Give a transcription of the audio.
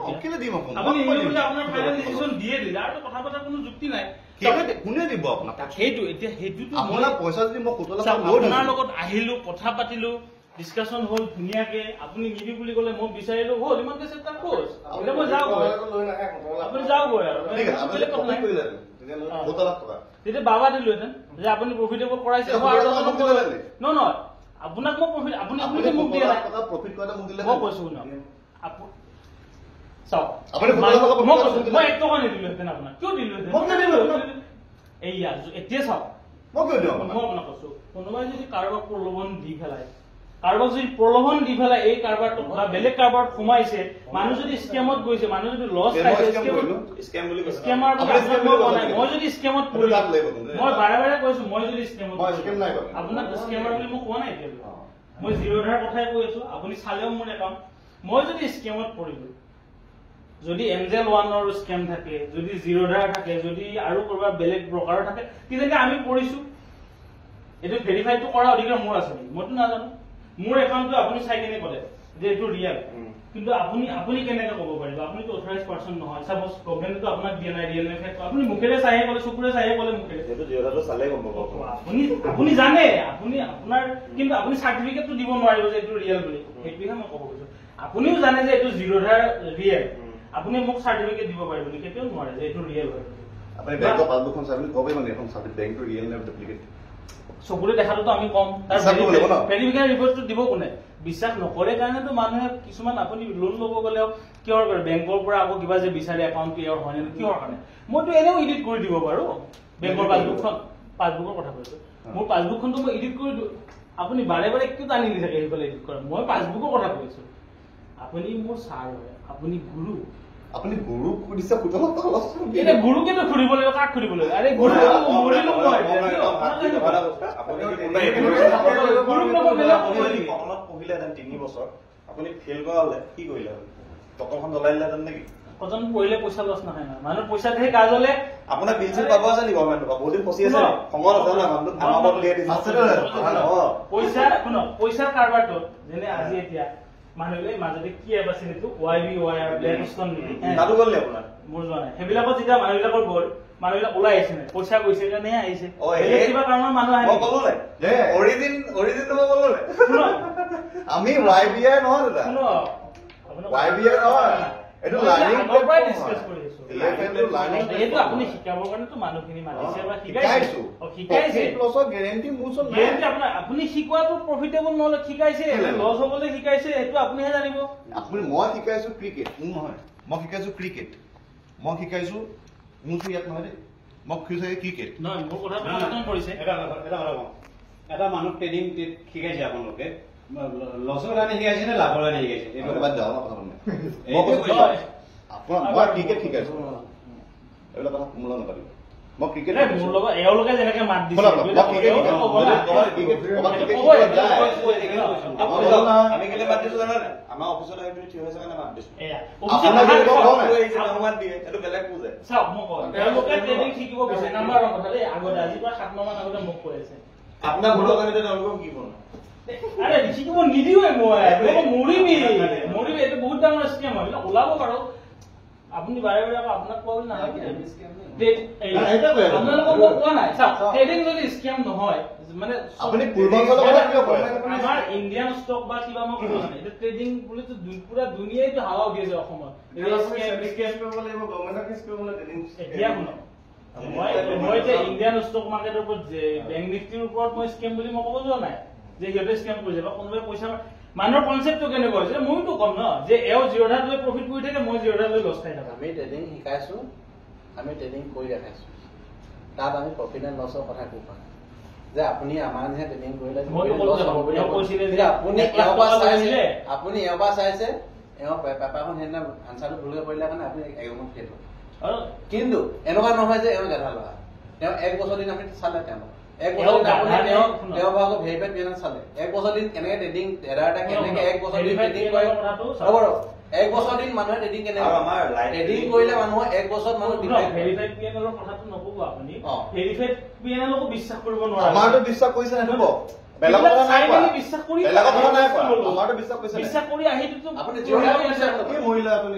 কেলে দিম আপুনি ইংলিশে আপোনাৰ ফাইনেল ডিসিশন দিয়ে দিলে আৰু কথা কথা কোনো যুক্তি নাই কোনে দিব আপোনাক সেইটো এতিয়া সেইটোতো আপোনাৰ পইচা যদি মই 17 লাখ আপোনাৰ লগত আহিলো কথা পাতিলো ডিসকাশন হল ধুনিয়াকে আপুনি নিবি বুলি কলে মই বিচাৰিলো হল ইমান কেছে তাৰ কোৰ্স এটা মই যাও আপুনি যাও গৈ আৰু ঠিক আছে আপুনি কপি কৰিলে তেতিয়ালে 17 লাখ টকা তেতিয়া বাবা দিলহেতেন যে আপুনি প্ৰফিটেবল কৰাইছে ন ন আপোনাক মই প্ৰফিট আপুনি মোক দিয়া নাই টকা প্ৰফিট কৰাতে মোক দিলে মই কৈছো ন চাও আপুনি মই 1 টকা নিদিলোহেতেন আপোনাক কিয় দিলোহেতেন মই নিদিলো এইয়া এতিয়া চাও মই কিয় দিম মই আপোনাক কৈছো কোনোবাই যদি কাৰোবাক প্ৰলোভন দি ফেলাই কাৰোবাক যদি প্ৰলোভন দি ফেলাই এই কাৰোবাৰটো বা বেলেগ কাৰোবাৰত সোমাইছে মানুহ যদি স্কেমত গৈছে মানুহ যদি লছ খাইছে স্কেম বুলি কৈছে স্কেমাৰ মই যদি স্কেমত পৰি মই বাৰে বাৰে কৈছো মই যদি স্কেমত মই স্কেম নাই কৰা আপোনাক স্কেমাৰ বুলি মই কোৱা নাই এতিয়া মই জিৰোধাৰ কথাই কৈ আছো আপুনি চালেও মোৰ একাউণ্ট মই যদি স্কেমত পৰিলো যদি এঞ্জেল ওৱানৰ স্কেম থাকে যদি জিৰোধাৰ থাকে যদি আৰু কৰবা বেলেগ ব্ৰকাৰ থাকে কিজানি আমি পৰিছো এটো ভেৰিফাইটো কৰা অধিকাৰ মোৰ আছে মইতো নাজানো মোৰ একাউণ্টটো আপুনি চাই কেনে ক'লে যে এটো ৰিয়েল কিন্তু আপুনি কেনেকৈ ক'ব পাৰিব আপুনিতো অথৰাইজ পাৰসন নহয় সাপোজ গভৰ্ণমেণ্টটো আপোনাক দিয়া নাই ৰিয়েল ফেক্ট আপুনি মুখেৰে চাইহে ক'লে চকুৰে চাইহে ক'লে মুখেৰে এটো জিৰোধাটো চালে গম পাব আপুনি জানে আপুনি আপোনাৰ কিন্তু আপুনি সাৰ্টিফিকেটটো দিব নোৱাৰিব যে এটো ৰিয়েল বুলি সেইটোহে মই ক'ব কৈছো আপুনিও জানে যে এটো জিৰোধাৰ ৰিয়েল আপুনি মোক সাৰ্টিফিকেট দিব পাৰিব নেকি কেতিয়াও নোৱাৰে যে এটো ৰিয়েল হয় আপুনি বেংকৰ পাছবুকখন চাই কবই মানে এখন সাৰ্টিফিকেট বেংকটো ৰিয়েল নে ডুপ্লিকেট চকুৰে দেখাটো আমি কম তাৰ ভেৰিফিকেশ্যন ৰিপৰ্টটো দিব কোনে বিশ্বাস নকৰে কাৰণেতো মানুহে কিছুমান আপুনি লোন ল'ব গ'লেও কিহৰ কৰে বেংকৰ পৰা আকৌ কিবা যে বিচাৰে একাউণ্ট ক্লিয়াৰ হয় নে কিহৰ কাৰণে মইতো এনেও এডিট কৰি দিব পাৰো বেংকৰ পাছবুকৰ কথা কৈছো মোৰ পাছবুকখনতো মই এডিট কৰি দিওঁ আপুনি বাৰে বাৰে কিয় টানি নি থাকে সেইফালে এডিট কৰা মই পাছবুকৰ কথা কৈছো আপুনি মোৰ ছাৰ হয় আপুনি গুৰু আপুনি গুৰু খুদিছে 17 লাখ টকা লছ এটা গুৰুকেতো খুৰিব লাগিব কাক খুৰিব লাগিব আৰে গুৰু মৰিলো মই পঢ়িলে 3 বছৰ আপুনি ফেল কৰালে কি কৰিলে টকাখন জ্বলাইলে নেকি কজন পঢ়িলে পইচা লছ নহয় না মানুহ পইচা দেহে কাজ হলে আপোনাৰ বিল চিল পাব আছে নি গভৰ্ণমেণ্টৰ পৰা বহুত দিন ফচি আছে খঙৰ আছে না মানুহ আমাক লিয়ে দিছে পইচা শুনো পইচা কাৰবাৰটো যেনে আজি এতিয়া মানুহে মাজতে কি আছে নেকি YB YR ব্লেকষ্টন নেকি তাতো গ'ল আপোনাৰ মোৰ যোৱা নাই সেইবিলাকত যেতিয়া মানুহবিলাকৰ গ'ল মানুহবিলাক ওলাই আহিছে নাই পইচা গৈছে কাৰণে আহিছে কিবা কাৰণত মানুহ আহে মই ক'লো নাই যে অৰিজিন মই ক'লো নাই আমি YBI নহয় দাদা শুনো YBI নহয় এটো লাৰ্নিং পৰাই ডিসকাস কৰি আছো এইটো আপুনি শিকাবৰ কাৰণেতো মানুহখিনি মাতিছে বা শিকাইছে প্লাছৰ গ্যাৰান্টি মোৰচোন নাই আপুনি শিকোৱাটো প্ৰফিটেবল নহলে শিকাইছে লছ হ'বলৈ শিকাইছে এইটো আপুনিহে জানিব আপুনি মই শিকাইছো ক্ৰিকেট নহয় মই শিকাইছো ক্ৰিকেট মই শিকাইছো মোৰটো ইয়াত নহয় দেই মই শিকাইছো ক্ৰিকেট নহয় মোৰ কথা খতম কৰিছে এটা মানুহ ট্ৰেডিং শিকাইছে আপোনালোকে লছৰ কাৰণে শিকাইছে নে লাভৰ কাৰণে শিকাইছে এইটো বাদ যাও কথা নাই মই ক্ৰিকেট শিকাইছো এইবিলাক কথা মূল নাপাতিব মই ক্ৰিকেট মোৰ লগত এওঁলোকে যেনেকে মাত দিছে আমি কেলে মাত দিছো জানা নাই আমাৰ অফিচত আহি থিয় হৈছে কাৰণে মাত দিছো এইটো বেলেগ বুজে চাওক মই কওঁ তেওঁলোকে ট্ৰেডিং শিকিব বিচাৰে নাম্বাৰ কথা দেই আগতে আজিৰ পৰা 7 মাহ মান আগতে মোক কৈ আছে আপোনাৰ ভুলৰ কাৰণে তেওঁলোকক কি বনায় আৰে শিকিব নিদিওয়ে মই মৰিবি এইটো বহুত ডাঙৰ স্কিম হয় ওলাব পাৰো আপুনি বাৰে বাৰে আপোনাক কোৱা বুলি নালাগে আপোনালোকক মই কোৱা নাই চাওক ট্ৰেডিং যদি স্কিম নহয় মানে আপুনি পূৰ্বাঞ্চলৰ কথা কিয় কয় আমাৰ ইণ্ডিয়ান ষ্টক বা কিবা মই কোৱা নাই এটা ট্ৰেডিং বুলিতো পুৰা দুনিয়াইতো হাৱা উঠি আছে অসমত এতিয়া শুনক মই যে ইণ্ডিয়ান ষ্টক মাৰ্কেটৰ ওপৰত যে বেংক নিফটিৰ ওপৰত মই স্কিম বুলি মই ক'ব যোৱা নাই যে সিহঁতে স্কেম কৰিছে বা কোনোবাই পইচা মানুহৰ কনচেপ্টটো কেনেকুৱা হৈছে মইতো কম ন যে এও জিৰোধাত লৈ প্ৰফিট কৰি থাকে মই জিৰোধাত লৈ লছ খাই থাকো আমি ট্ৰেডিং শিকাইছো আমি ট্ৰেডিং কৰি দেখাইছো তাত আমি প্ৰফিট এণ্ড লছৰ কথা কোৱা যে আপুনি আমাৰ নিচিনা ট্ৰেডিং কৰিলে আপুনি এবাৰ চাইছে এওঁ পেপাৰখন সেইদিনা আনচাৰটো ভুলকৈ পৰিলে কাৰণে আপুনি একমত ফেল হ'ল কিন্তু এনেকুৱা নহয় যে এওঁ গেধা ল'ৰা তেওঁ 1 বছৰ দিন আমি চালে তেওঁ 1 বছৰ দিন আপুনি তেওঁ ভাগৰ ভেৰিফাইড পেমেণ্ট চালে 1 বছৰ দিন কেনেকে ট্ৰেডিং এডাৰটা কেনেকে 1 বছৰ দিন ট্ৰেডিং কৰে হ'ব 1 বছৰ দিন মানুহে ট্ৰেডিং কেনেকে ট্ৰেডিং কৰিলে মানুহৰ 1 বছৰ মানুহ ভেৰিফাইড পিএনএলৰ কথাটো নকব আপুনি ভেৰিফাইড পিএনএলকো বিশ্বাস কৰিব নোৱাৰে আমাৰটো বিশ্বাস কৰিছে নে হ'ব বেলেগৰ কথা নাই কোৱা বিশ্বাস কৰি বেলেগৰ কথা নাই কোৱা আমাৰটো বিশ্বাস কৰিছে বিশ্বাস কৰি আহিটো আপুনি জিৰোধাৰ বিশ্বাস নকৰে কি মহিলা আপুনি